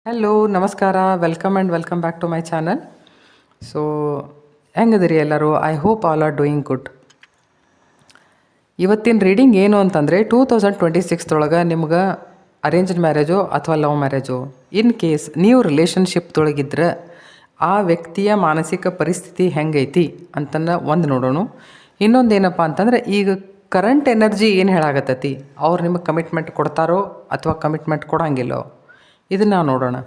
Hello ನಮಸ್ಕಾರ, welcome and welcome back to my channel. So ಹೆಂಗದಿರಿ ಎಲ್ಲರೂ? I hope all are doing good. ಇವತ್ತಿನ reading ಏನು ಅಂತಂದರೆ 2026 ನಿಮ್ಗೆ ಅರೇಂಜ್ಡ್ ಮ್ಯಾರೇಜು ಅಥವಾ ಲವ್ ಮ್ಯಾರೇಜು, ಇನ್ ಕೇಸ್ ನೀವು ರಿಲೇಷನ್ಶಿಪ್ದೊಳಗಿದ್ರೆ ಆ ವ್ಯಕ್ತಿಯ ಮಾನಸಿಕ ಪರಿಸ್ಥಿತಿ ಹೆಂಗೈತಿ ಅಂತನ್ನ ಒಂದು ನೋಡೋಣ. ಇನ್ನೊಂದು ಏನಪ್ಪ ಅಂತಂದರೆ, ಈಗ ಕರೆಂಟ್ ಎನರ್ಜಿ ಏನು ಹೇಳಾಗತ್ತೈತಿ, ಅವ್ರು ನಿಮಗೆ ಕಮಿಟ್ಮೆಂಟ್ ಕೊಡ್ತಾರೋ ಅಥವಾ ಕಮಿಟ್ಮೆಂಟ್ ಕೊಡೋಂಗಿಲ್ಲೋ, ಇದನ್ನು ನಾವು ನೋಡೋಣ.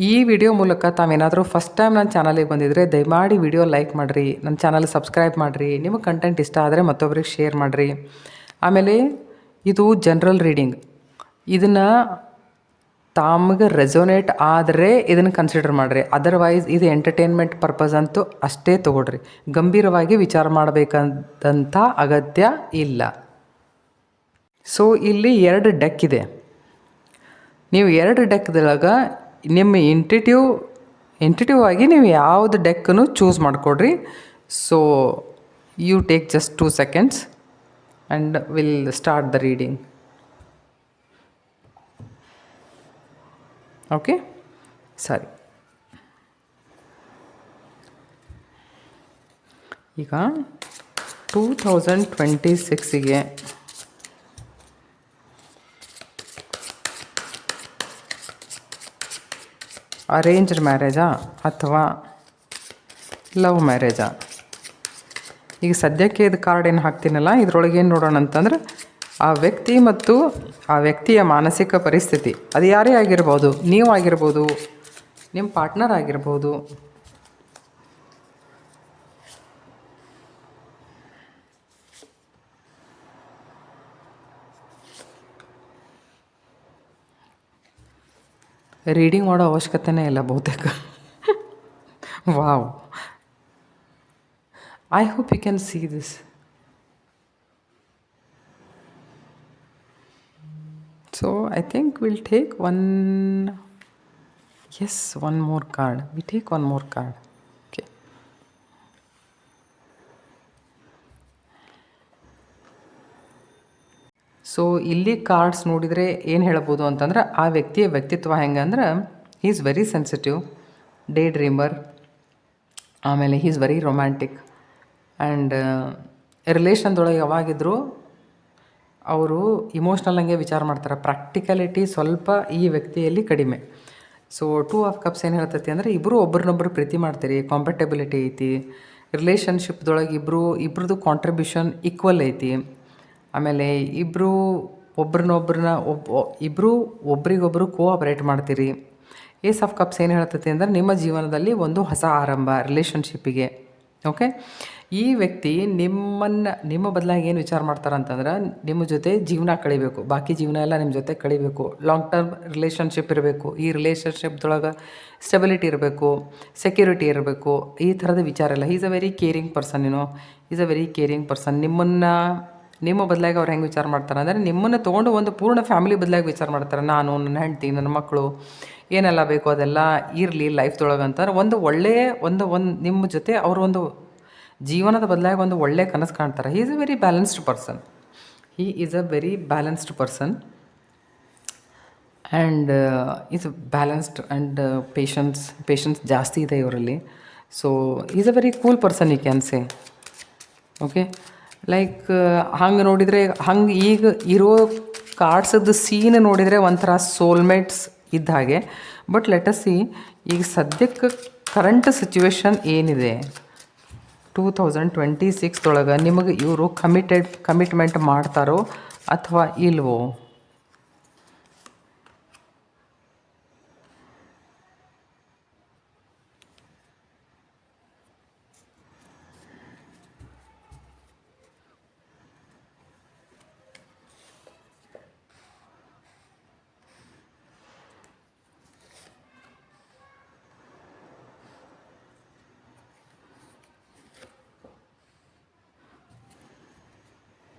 ಈ ವಿಡಿಯೋ ಮೂಲಕ ತಾವೇನಾದರೂ ಫಸ್ಟ್ ಟೈಮ್ ನನ್ನ ಚಾನಲಿಗೆ ಬಂದಿದ್ದರೆ ದಯಮಾಡಿ ವಿಡಿಯೋ ಲೈಕ್ ಮಾಡಿರಿ, ನನ್ನ ಚಾನಲ್ ಸಬ್ಸ್ಕ್ರೈಬ್ ಮಾಡಿರಿ, ನಿಮಗೆ ಕಂಟೆಂಟ್ ಇಷ್ಟ ಆದರೆ ಮತ್ತೊಬ್ರಿಗೆ ಶೇರ್ ಮಾಡಿರಿ. ಆಮೇಲೆ ಇದು ಜನರಲ್ ರೀಡಿಂಗ್, ಇದನ್ನು ತಮಗೆ ರೆಸೊನೇಟ್ ಆದರೆ ಇದನ್ನು ಕನ್ಸಿಡರ್ ಮಾಡಿರಿ. ಅದರ್ವೈಸ್ ಇದು ಎಂಟರ್ಟೈನ್ಮೆಂಟ್ ಪರ್ಪಸ್ ಅಂತೂ ಅಷ್ಟೇ ತೊಗೊಳ್ರಿ, ಗಂಭೀರವಾಗಿ ವಿಚಾರ ಮಾಡಬೇಕಂತ ಅಗತ್ಯ ಇಲ್ಲ. ಸೊ ಇಲ್ಲಿ 2 ಡೆಕ್ ಇದೆ. ನೀವು 2 ಡೆಕ್ದೊಳಗೆ ನಿಮ್ಮ ಇಂಟಿಟಿವ್ ಆಗಿ ನೀವು ಯಾವುದು ಡೆಕ್ಕನ್ನು ಚೂಸ್ ಮಾಡಿಕೊಡ್ರಿ. So you take just 2 seconds and will start the reading. Okay, ಸರಿ. ಈಗ 2026ಗೆ ಅರೇಂಜ್ಡ್ ಮ್ಯಾರೇಜಾ ಅಥವಾ ಲವ್ ಮ್ಯಾರೇಜಾ? ಈಗ ಸದ್ಯಕ್ಕೆ ಇದು ಕಾರ್ಡ್ ಏನು ಹಾಕ್ತೀನಲ್ಲ, ಇದ್ರೊಳಗೆ ಏನು ನೋಡೋಣ ಅಂತಂದ್ರೆ, ಆ ವ್ಯಕ್ತಿ ಮತ್ತು ಆ ವ್ಯಕ್ತಿಯ ಮಾನಸಿಕ ಪರಿಸ್ಥಿತಿ, ಅದು ಯಾರೇ ಆಗಿರ್ಬೋದು, ನೀವು ಆಗಿರ್ಬೋದು, ನಿಮ್ಮ ಪಾರ್ಟ್ನರ್ ಆಗಿರ್ಬೋದು. ರೀಡಿಂಗ್ ಮಾಡೋ ಅವಶ್ಯಕತೆನೇ ಇಲ್ಲ ಬಹುತೇಕ. Wow, I hope you can see this. So I think we'll take one more card. We take one more card. Okay. So ಇಲ್ಲಿ ಕಾರ್ಡ್ಸ್ ನೋಡಿದರೆ ಏನು ಹೇಳ್ಬೋದು ಅಂತಂದ್ರೆ, ಆ ವ್ಯಕ್ತಿಯ ವ್ಯಕ್ತಿತ್ವ ಹೆಂಗೆ ಅಂದ್ರೆ, he is very sensitive, day dreamer, ಆಮೇಲೆ he is very romantic and ರಿಲೇಷನ್ದೊಳಗೆ ಯಾವಾಗಿದ್ದರೂ ಅವರು ಇಮೋಷ್ನಲ್ ಹಂಗೆ ವಿಚಾರ ಮಾಡ್ತಾರೆ. ಪ್ರಾಕ್ಟಿಕಲಿಟಿ ಸ್ವಲ್ಪ ಈ ವ್ಯಕ್ತಿಯಲ್ಲಿ ಕಡಿಮೆ. ಸೊ 2 ಆಫ್ ಕಪ್ಸ್ ಏನು ಹೇಳ್ತೈತಿ ಅಂದರೆ, ಇಬ್ಬರು ಒಬ್ರನ್ನೊಬ್ರು ಪ್ರೀತಿ ಮಾಡ್ತೀರಿ, ಕಾಂಪಟೆಬಿಲಿಟಿ ಐತಿ, ರಿಲೇಷನ್ಶಿಪ್ದೊಳಗೆ ಇಬ್ರದ್ದು ಕಾಂಟ್ರಿಬ್ಯೂಷನ್ ಈಕ್ವಲ್ ಐತಿ. ಆಮೇಲೆ ಇಬ್ಬರು ಒಬ್ರಿಗೊಬ್ಬರು ಕೋಆಪರೇಟ್ ಮಾಡ್ತೀರಿ. ಏಸ್ ಆಫ್ ಕಪ್ಸ್ ಏನು ಹೇಳ್ತೈತಿ ಅಂದರೆ, ನಿಮ್ಮ ಜೀವನದಲ್ಲಿ ಒಂದು ಹೊಸ ಆರಂಭ ರಿಲೇಷನ್ಶಿಪ್ಪಿಗೆ. ಓಕೆ, ಈ ವ್ಯಕ್ತಿ ನಿಮ್ಮ ಬದಲಾಗಿ ಏನು ವಿಚಾರ ಮಾಡ್ತಾರೆ ಅಂತಂದ್ರೆ, ನಿಮ್ಮ ಜೊತೆ ಜೀವನ ಕಳಿಬೇಕು, ಬಾಕಿ ಜೀವನ ಎಲ್ಲ ನಿಮ್ಮ ಜೊತೆ ಕಳಿಬೇಕು, ಲಾಂಗ್ ಟರ್ಮ್ ರಿಲೇಷನ್ಶಿಪ್ ಇರಬೇಕು, ಈ ರಿಲೇಷನ್ಶಿಪ್ದೊಳಗೆ ಸ್ಟೆಬಿಲಿಟಿ ಇರಬೇಕು, ಸೆಕ್ಯೂರಿಟಿ ಇರಬೇಕು, ಈ ಥರದ ವಿಚಾರ ಎಲ್ಲ. Is a very caring person, is a very caring person. ನಿಮ್ಮ ಬದಲಾಗಿ ಅವ್ರು ಹೆಂಗೆ ವಿಚಾರ ಮಾಡ್ತಾರೆ ಅಂದರೆ, ನಿಮ್ಮನ್ನು ತೊಗೊಂಡು ಒಂದು ಪೂರ್ಣ ಫ್ಯಾಮಿಲಿ ಬದಲಾಗಿ ವಿಚಾರ ಮಾಡ್ತಾರೆ. ನಾನು, ನನ್ನ ಹೆಂಡತಿ, ನನ್ನ ಮಕ್ಕಳು ಏನೆಲ್ಲ ಬೇಕು ಅದೆಲ್ಲ ಇರಲಿ ಲೈಫ್ದೊಳಗೆ ಅಂತಾರೆ. ಒಂದು ಒಳ್ಳೆಯ ನಿಮ್ಮ ಜೊತೆ ಅವರು ಒಂದು ಜೀವನದ ಬದಲಾಗಿ ಒಂದು ಒಳ್ಳೆಯ ಕನಸು ಕಾಣ್ತಾರೆ. He is a very balanced person and is balanced and patience ಜಾಸ್ತಿ ಇದೆ ಇವರಲ್ಲಿ. So is a very cool person, you can say. Okay, like ಹಂಗೆ ನೋಡಿದರೆ, ಹಂಗೆ ಈಗ ಇರೋ ಕಾರ್ಡ್ಸದ್ದು ಸೀನ್ ನೋಡಿದರೆ ಒಂಥರ ಸೋಲ್ಮೇಟ್ಸ್ ಇದ್ದ ಹಾಗೆ. ಬಟ್ ಲೆಟ್ ಅಸ್ ಸಿ, ಈಗ ಸದ್ಯಕ್ಕೆ ಕರೆಂಟ್ ಸಿಚುವೇಶನ್ ಏನಿದೆ 2026 ನಿಮಗೆ ಇವರು ಕಮಿಟ್ಮೆಂಟ್ ಮಾಡ್ತಾರೋ ಅಥವಾ ಇಲ್ವೋ?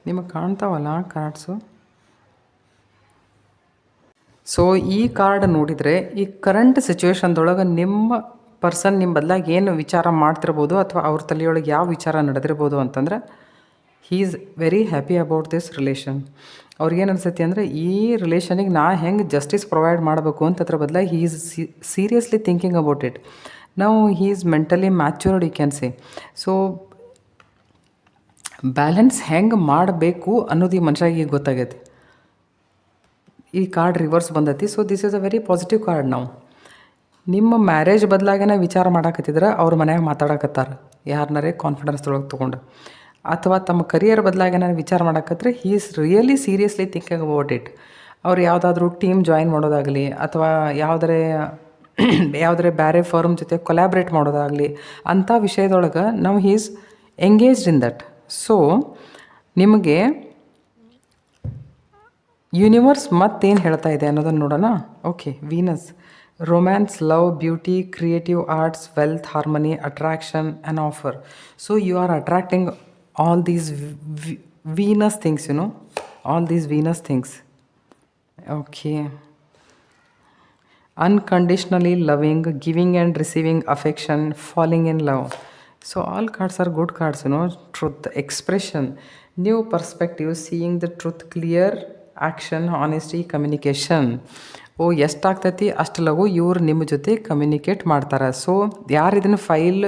ನಿಮಗೆ ಕಾಣ್ತಾವಲ್ಲ ಕಾರ್ಡ್ಸು? ಸೊ ಈ ಕಾರ್ಡ್ ನೋಡಿದರೆ, ಈ ಕರೆಂಟ್ ಸಿಚುವೇಶನ್ದೊಳಗೆ ನಿಮ್ಮ ಪರ್ಸನ್ ನಿಮ್ಮ ಬದಲಾಗಿ ಏನು ವಿಚಾರ ಮಾಡ್ತಿರ್ಬೋದು ಅಥವಾ ಅವ್ರ ತಲೆಯೊಳಗೆ ಯಾವ ವಿಚಾರ ನಡೆದಿರ್ಬೋದು ಅಂತಂದರೆ, ಹೀ is very happy about this relation. ಅವ್ರಿಗೇನು ಅನ್ಸತಿ ಅಂದರೆ ಈ ರಿಲೇಷನಿಗೆ ನಾ ಹೆಂಗೆ ಜಸ್ಟಿಸ್ ಪ್ರೊವೈಡ್ ಮಾಡಬೇಕು ಅಂತ ಅದ್ರ ಬದಲಾಗಿ he is seriously thinking about it. ನಾವು he is mentally matured you can say. So balance ಹೆಂಗೆ ಮಾಡಬೇಕು ಅನ್ನೋದು ಈ ಮನುಷ್ಯಾಗೆ ಗೊತ್ತಾಗೈತಿ. ಈ ಕಾರ್ಡ್ ರಿವರ್ಸ್ ಬಂದೈತಿ. So this is a very positive card. ನಾವು ನಿಮ್ಮ ಮ್ಯಾರೇಜ್ ಬದಲಾಗೇನೆ ವಿಚಾರ ಮಾಡಾಕತ್ತಿದ್ರೆ ಅವ್ರ ಮನ್ಯಾಗ ಮಾತಾಡಕತ್ತಾರ ಯಾರನ್ನಾರೇ ಕಾನ್ಫಿಡೆನ್ಸ್ದೊಳಗೆ ತೊಗೊಂಡು, ಅಥವಾ ತಮ್ಮ ಕರಿಯರ್ ಬದಲಾಗೇನೆ ವಿಚಾರ ಮಾಡಾಕತ್ರೆ he is really seriously thinking about it. ಅವ್ರು ಯಾವುದಾದ್ರೂ ಟೀಮ್ ಜಾಯಿನ್ ಮಾಡೋದಾಗಲಿ ಅಥವಾ ಯಾವುದೇ ಬೇರೆ ಫರ್ಮ್ ಜೊತೆ ಕೊಲ್ಯಾಬ್ರೇಟ್ ಮಾಡೋದಾಗಲಿ ಅಂಥ ವಿಷಯದೊಳಗೆ ನಾವು he is engaged in that. So ನಿಮಗೆ ಯೂನಿವರ್ಸ್ ಮತ್ತೇನು ಹೇಳ್ತಾ ಇದೆ ಅನ್ನೋದನ್ನು ನೋಡೋಣ. Okay, Venus, romance, love, beauty, creative arts, wealth, harmony, attraction and offer. So you are attracting all these Venus things, all these Venus things. Okay. Unconditionally loving, giving and receiving affection, falling in love. So all cards are good cards, truth, expression, new perspective, seeing the truth, clear action, honesty, communication. ಎಷ್ಟಾಗ್ತೈತಿ ಅಷ್ಟು ಲಗು ಇವ್ರು ನಿಮ್ಮ ಜೊತೆ communicate ಮಾಡ್ತಾರೆ. So ಯಾರು ಇದನ್ನು file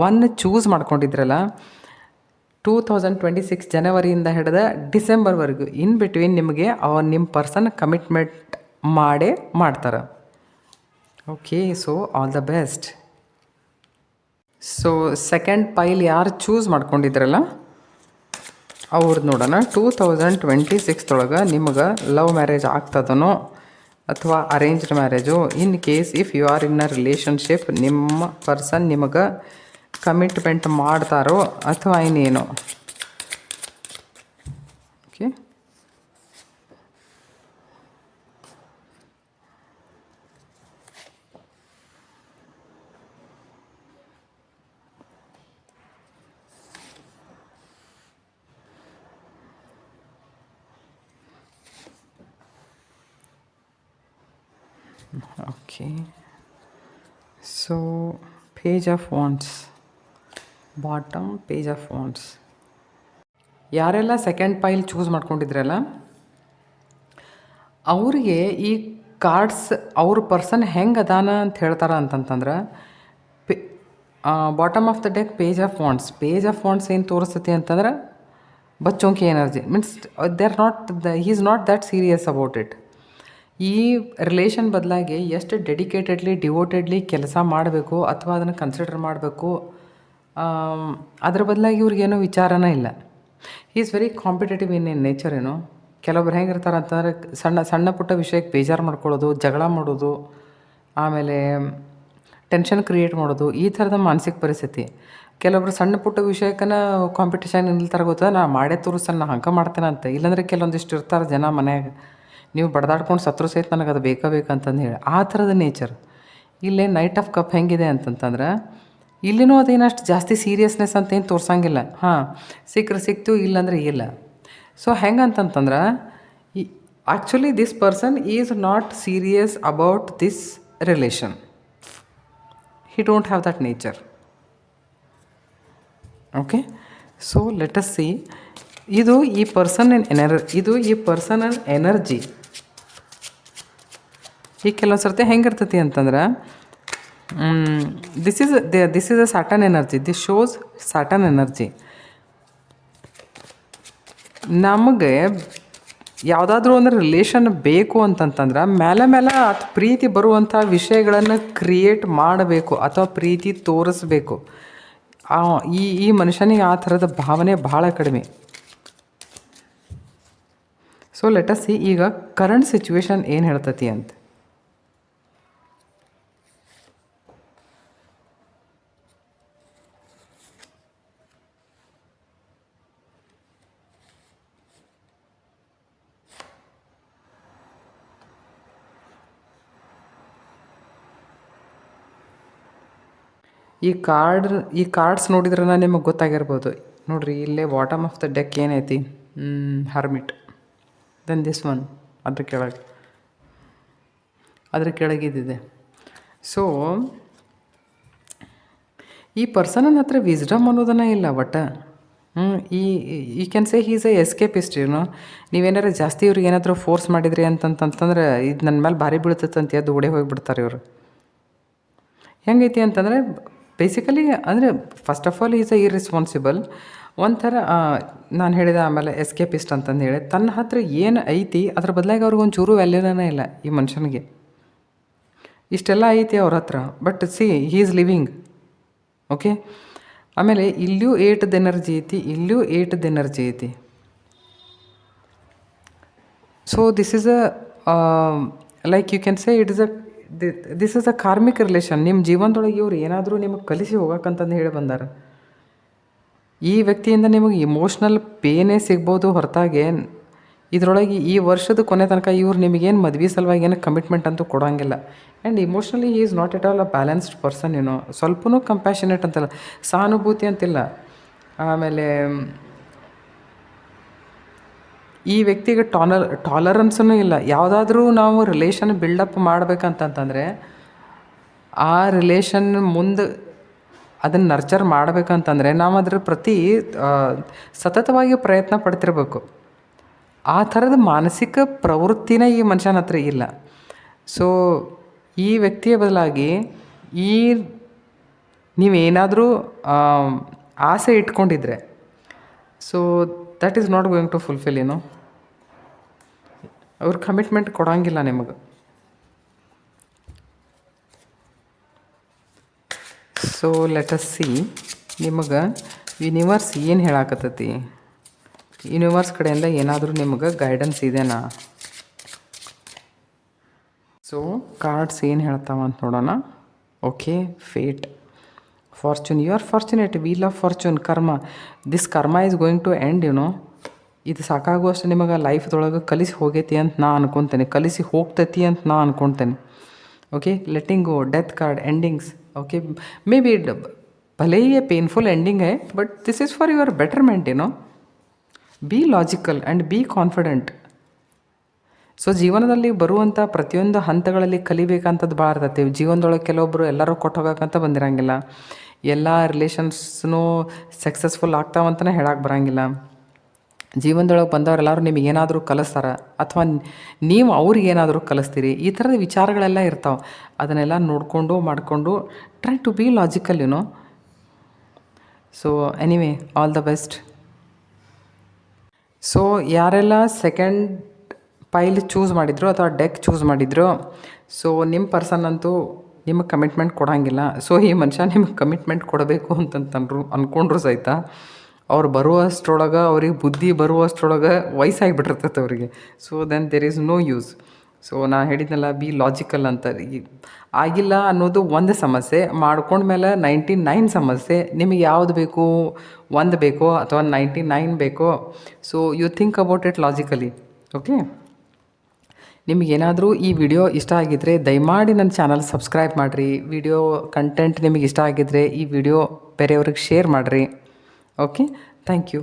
1 choose ಮಾಡ್ಕೊಂಡಿದ್ರಲ್ಲ 2026 ಜನವರಿಯಿಂದ ಹಿಡಿದ ಡಿಸೆಂಬರ್ವರೆಗೂ ಇನ್ ಬಿಟ್ವೀನ್ ನಿಮಗೆ ನಿಮ್ಮ ಪರ್ಸನ್ ಕಮಿಟ್ಮೆಂಟ್ ಮಾಡ್ತಾರೆ. Okay, so all the best. So second pile ಯಾರು ಚೂಸ್ ಮಾಡ್ಕೊಂಡಿದ್ರಲ್ಲ ಅವ್ರದ್ದು ನೋಡೋಣ. 2026 ನಿಮಗೆ ಲವ್ ಮ್ಯಾರೇಜ್ ಆಗ್ತದನೋ ಅಥವಾ arranged marriage. In case if you are in a relationship, ನಿಮ್ಮ ಪರ್ಸನ್ ನಿಮಗೆ ಕಮಿಟ್ಮೆಂಟ್ ಮಾಡ್ತಾರೋ ಅಥವಾ ಇನ್ನೇನೋ. Okay, okay. So page of wands, bottom page of wands. ಯಾರೆಲ್ಲ ಸೆಕೆಂಡ್ ಪೈಲ್ ಚೂಸ್ ಮಾಡ್ಕೊಂಡಿದ್ರಲ್ಲ ಅವ್ರಿಗೆ ಈ ಕಾರ್ಡ್ಸ್ ಅವ್ರ ಪರ್ಸನ್ ಹೆಂಗೆ ಅದಾನ ಅಂತ ಹೇಳ್ತಾರೆ ಅಂತಂತಂದ್ರೆ bottom of the deck page of wands. Page of wands ಏನು ತೋರಿಸ್ತೈತಿ ಅಂತಂದ್ರೆ ಬಚ್ಚೋಂಕಿ energy. Means he is not that serious about it. ಈ ರಿಲೇಷನ್ ಬದಲಾಗಿ ಎಷ್ಟು ಡೆಡಿಕೇಟೆಡ್ಲಿ ಡಿವೋಟೆಡ್ಲಿ ಕೆಲಸ ಮಾಡಬೇಕು ಅಥವಾ ಅದನ್ನು ಕನ್ಸಿಡರ್ ಮಾಡಬೇಕು ಅದ್ರ ಬದಲಾಗಿ ಇವ್ರಿಗೇನೋ ವಿಚಾರನೇ ಇಲ್ಲ. ಹೀ is very competitive in nature. ಕೆಲವೊಬ್ರು ಹೆಂಗಿರ್ತಾರೆ ಅಂತಂದರೆ ಸಣ್ಣ ಪುಟ್ಟ ವಿಷಯಕ್ಕೆ ಬೇಜಾರು ಮಾಡ್ಕೊಳ್ಳೋದು, ಜಗಳ ಮಾಡೋದು, ಆಮೇಲೆ ಟೆನ್ಷನ್ ಕ್ರಿಯೇಟ್ ಮಾಡೋದು, ಈ ಥರದ ಮಾನಸಿಕ ಪರಿಸ್ಥಿತಿ. ಕೆಲವೊಬ್ರು ಸಣ್ಣ ಪುಟ್ಟ ವಿಷಯಕ್ಕನ ಕಾಂಪಿಟೇಷನ್ ನಿಲ್ತಾರೆ ಗೊತ್ತಾ, ನಾ ಮಾಡೇ ತೋರಿಸ್ತಾನೆ, ನಾ ಹಂಗೆ ಮಾಡ್ತೇನೆ ಅಂತ. ಇಲ್ಲಾಂದರೆ ಕೆಲವೊಂದಿಷ್ಟು ಇರ್ತಾರೆ ಜನ ಮನ್ಯಾಗ, ನೀವು ಬಡ್ದಾಡ್ಕೊಂಡು ಸತ್ರು ಸಹಿತ ನನಗೆ ಅದು ಬೇಕಂತಂದು ಹೇಳಿ ಆ ಥರದ ನೇಚರ್. ಇಲ್ಲೇ ನೈಟ್ ಆಫ್ ಕಪ್ ಹೆಂಗಿದೆ ಅಂತಂತಂದ್ರೆ ಇಲ್ಲಿನೂ ಅದೇನಷ್ಟು ಜಾಸ್ತಿ ಸೀರಿಯಸ್ನೆಸ್ ಅಂತ ಏನು ತೋರ್ಸಂಗಿಲ್ಲ. ಸಿಕ್ಕರೆ ಸಿಕ್ತು, ಇಲ್ಲಾಂದರೆ ಇಲ್ಲ. ಸೊ ಹೆಂಗಂತಂತಂದ್ರೆ actually this person is not serious about this relation. he don't have that nature. Okay, so let us see. ಇದು ಈ ಪರ್ಸನ್ ಎನರ್ಜಿ. ಈಗ ಕೆಲವೊಂದು ಸರ್ತಿ ಹೆಂಗಿರ್ತೈತಿ ಅಂತಂದ್ರೆ this is a Saturn energy. This shows Saturn energy. ನಮಗೆ ಯಾವುದಾದ್ರೂ ಒಂದು ರಿಲೇಷನ್ ಬೇಕು ಅಂತಂತಂದ್ರೆ ಮೇಲೆ ಅದು ಪ್ರೀತಿ ಬರುವಂಥ ವಿಷಯಗಳನ್ನು ಕ್ರಿಯೇಟ್ ಮಾಡಬೇಕು ಅಥವಾ ಪ್ರೀತಿ ತೋರಿಸ್ಬೇಕು. ಈ ಮನುಷ್ಯನಿಗೆ ಆ ಥರದ ಭಾವನೆ ಭಾಳ ಕಡಿಮೆ. ಸೊ ಲೆಟ್ ಅಸ್ ಸಿ ಈಗ ಕರೆಂಟ್ ಸಿಚುವೇಶನ್ ಏನು ಹೇಳ್ತತಿ ಅಂತ. ಈ ಕಾರ್ಡ್ಸ್ ನೋಡಿದ್ರೆ ನಿಮಗೆ ಗೊತ್ತಾಗಿರ್ಬೋದು. ನೋಡಿರಿ, ಇಲ್ಲೇ ಬಾಟಮ್ ಆಫ್ ದ ಡೆಕ್ ಏನೈತಿ, ಹರ್ಮಿಟ್. ದೆನ್ ದಿಸ್ ಒನ್ ಅದ್ರ ಕೆಳಗಿದ್ದಿದೆ. ಸೊ ಈ ಪರ್ಸನನ್ನ ಹತ್ರ ವಿಸ್ಡಮ್ ಅನ್ನೋದನ್ನ ಇಲ್ಲ ಒಟ್ಟು. ಈ you can say he's a escapist ನೀವೇನಾರು ಜಾಸ್ತಿ ಇವ್ರಿಗೆ ಏನಾದರೂ ಫೋರ್ಸ್ ಮಾಡಿದ್ರಿ ಅಂತಂತಂದ್ರೆ ಇದು ನನ್ನ ಮೇಲೆ ಭಾರಿ ಬೀಳ್ತೈತೆ ಅಂತ ಎದ್ದು ಓಡೇ ಹೋಗಿಬಿಡ್ತಾರೆ ಇವರು. ಹೆಂಗೈತಿ ಅಂತಂದರೆ ಬೇಸಿಕಲಿ ಅಂದರೆ first of all is a irresponsible ಒಂಥರ ನಾನು ಹೇಳಿದೆ. ಆಮೇಲೆ ಎಸ್ಕೇಪಿಸ್ಟ್ ಅಂತಂದು ಹೇಳಿ ತನ್ನ ಹತ್ರ ಏನು ಐತಿ ಅದ್ರ ಬದಲಾಗಿ ಅವ್ರಿಗೆ ಒಂಚೂರು ವ್ಯಾಲ್ಯೂನೇ ಇಲ್ಲ ಈ ಮನುಷ್ಯನಿಗೆ. ಇಷ್ಟೆಲ್ಲ ಐತಿ ಅವ್ರ ಹತ್ರ, but see he is living. Okay, ಆಮೇಲೆ ಇಲ್ಲಿಯೂ ಏಟದ ಎನರ್ಜಿ ಐತಿ, ಇಲ್ಲಿಯೂ ಏಟದ ಎನರ್ಜಿ ಐತಿ. So this is a like you can say it is this is a karmic relation. ನಿಮ್ಮ ಜೀವನದೊಳಗೆ ಇವ್ರು ಏನಾದರೂ ನಿಮಗೆ ಕಲಿಸಿ ಹೋಗಕ್ಕಂತಂದು ಹೇಳಿ ಬಂದಾರ. ಈ ವ್ಯಕ್ತಿಯಿಂದ ನಿಮಗೆ ಇಮೋಷ್ನಲ್ ಪೇನೇ ಸಿಗ್ಬೋದು ಹೊರತಾಗೆ ಇದರೊಳಗೆ ಈ ವರ್ಷದ ಕೊನೆ ತನಕ ಇವ್ರು ನಿಮಗೇನು ಮದುವೆ ಸಲುವಾಗಿ ಏನು ಕಮಿಟ್ಮೆಂಟ್ ಅಂತೂ ಕೊಡೋಂಗಿಲ್ಲ. And emotionally he is not at all a balanced person. ಸ್ವಲ್ಪನೂ ಕಂಪ್ಯಾಷನೇಟ್ ಅಂತಲ್ಲ, ಸಹಾನುಭೂತಿ ಅಂತಿಲ್ಲ. ಆಮೇಲೆ ಈ ವ್ಯಕ್ತಿಗೆ ಟಾಲರೆನ್ಸೂ ಇಲ್ಲ. ಯಾವುದಾದ್ರೂ ನಾವು ರಿಲೇಷನ್ ಬಿಲ್ಡಪ್ ಮಾಡ್ಬೇಕಂತಂತಂದರೆ ಆ ರಿಲೇಷನ್ ಮುಂದೆ ಅದನ್ನು ನರ್ಚರ್ ಮಾಡ್ಬೇಕಂತಂದರೆ ನಾವು ಅದ್ರ ಪ್ರತಿ ಸತತವಾಗಿ ಪ್ರಯತ್ನ ಪಡ್ತಿರ್ಬೇಕು. ಆ ಥರದ ಮಾನಸಿಕ ಪ್ರವೃತ್ತಿನೇ ಈ ಮನುಷ್ಯನ ಹತ್ರ ಇಲ್ಲ. ಸೊ ಈ ವ್ಯಕ್ತಿಯ ಬದಲಾಗಿ ನೀವೇನಾದರೂ ಆಸೆ ಇಟ್ಕೊಂಡಿದ್ರೆ so that is not going to fulfil. ಅವ್ರು ಕಮಿಟ್ಮೆಂಟ್ ಕೊಡೋಂಗಿಲ್ಲ ನಿಮಗೆ. ಸೊ ಲೆಟ್ ಅಸ್ ಸಿ ನಿಮಗೆ ಯೂನಿವರ್ಸ್ ಏನು ಹೇಳಾಕತ್ತೈತಿ. ಯೂನಿವರ್ಸ್ ಕಡೆಯಿಂದ ಏನಾದರೂ ನಿಮಗೆ ಗೈಡೆನ್ಸ್ ಇದೆನಾ? ಸೊ ಕಾರ್ಡ್ಸ್ ಏನು ಹೇಳ್ತಾವ ಅಂತ ನೋಡೋಣ. Okay, fate, fortune, you are fortunate, wheel of fortune, karma. This karma is going to end. ಇದು ಸಾಕಾಗುವಷ್ಟು ನಿಮಗೆ ಲೈಫ್ದೊಳಗೆ ಕಲಿಸಿ ಹೋಗೈತಿ ಅಂತ ನಾ ಅನ್ಕೊತೇನೆ, ಕಲಿಸಿ ಹೋಗ್ತೈತಿ ಅಂತ ನಾ ಅನ್ಕೊತೇನೆ. Okay, letting go, death card, endings. Okay, maybe ಭಲೇ ಎ ಪೇನ್ಫುಲ್ ಎಂಡಿಂಗ್ है, but this is for your betterment. Be logical and be confident. So ಜೀವನದಲ್ಲಿ ಬರುವಂಥ ಪ್ರತಿಯೊಂದು ಹಂತಗಳಲ್ಲಿ ಕಲಿಬೇಕಂಥದ್ದು ಭಾಳ ಇರ್ತೈತಿ. ಜೀವನದೊಳಗೆ ಕೆಲವೊಬ್ಬರು ಎಲ್ಲರೂ ಕೊಟ್ಟು ಹೋಗೋಕ್ಕಂತ ಬಂದಿರಂಗಿಲ್ಲ. ಎಲ್ಲ ರಿಲೇಷನ್ಸ್ನೂ ಸಕ್ಸಸ್ಫುಲ್ ಆಗ್ತಾವಂತಲೇ ಹೇಳಕ್ಕೆ ಬರೋಂಗಿಲ್ಲ. ಜೀವನದೊಳಗೆ ಬಂದವರೆಲ್ಲರೂ ನಿಮಗೇನಾದರೂ ಕಲಿಸ್ತಾರೆ ಅಥವಾ ನೀವು ಅವ್ರಿಗೇನಾದರೂ ಕಲಿಸ್ತೀರಿ. ಈ ಥರದ ವಿಚಾರಗಳೆಲ್ಲ ಇರ್ತಾವೆ. ಅದನ್ನೆಲ್ಲ ನೋಡಿಕೊಂಡು ಮಾಡಿಕೊಂಡು try to be logical. So anyway, all the best. So ಯಾರೆಲ್ಲ ಸೆಕೆಂಡ್ ಪೈಲ್ ಚೂಸ್ ಮಾಡಿದ್ರು ಅಥವಾ ಡೆಕ್ ಚೂಸ್ ಮಾಡಿದ್ರು, ಸೊ ನಿಮ್ಮ ಪರ್ಸನ್ ಅಂತೂ ನಿಮಗೆ ಕಮಿಟ್ಮೆಂಟ್ ಕೊಡೋಂಗಿಲ್ಲ. ಸೊ ಈ ಮನುಷ್ಯ ನಿಮಗೆ ಕಮಿಟ್ಮೆಂಟ್ ಕೊಡಬೇಕು ಅಂದ್ಕೊಂಡ್ರು ಸಹಿತ ಅವ್ರು ಬರುವಷ್ಟರೊಳಗೆ, ಅವ್ರಿಗೆ ಬುದ್ಧಿ ಬರುವಷ್ಟರೊಳಗೆ ವಯಸ್ಸಾಗಿಬಿಟ್ಟಿರ್ತೈತೆ ಅವರಿಗೆ. So then there is no use. So ನಾ ಹೇಳಿದ್ನಲ್ಲ, ಬಿ ಲಾಜಿಕಲ್ ಅಂತ. ಆಗಿಲ್ಲ ಅನ್ನೋದು ಒಂದು ಸಮಸ್ಯೆ, ಮಾಡ್ಕೊಂಡ್ಮೇಲೆ 99 ಸಮಸ್ಯೆ. ನಿಮಗೆ ಯಾವುದು ಬೇಕು, 1 ಬೇಕೋ ಅಥವಾ 99 ಬೇಕೋ? So you think about it logically. Okay, ನಿಮಗೇನಾದರೂ ಈ ವಿಡಿಯೋ ಇಷ್ಟ ಆಗಿದ್ದರೆ ದಯಮಾಡಿ ನನ್ನ ಚಾನಲ್ ಸಬ್ಸ್ಕ್ರೈಬ್ ಮಾಡಿರಿ. ವಿಡಿಯೋ ಕಂಟೆಂಟ್ ನಿಮಗೆ ಇಷ್ಟ ಆಗಿದ್ದರೆ ಈ ವಿಡಿಯೋ ಬೇರೆಯವ್ರಿಗೆ ಶೇರ್ ಮಾಡಿರಿ. Okay, thank you.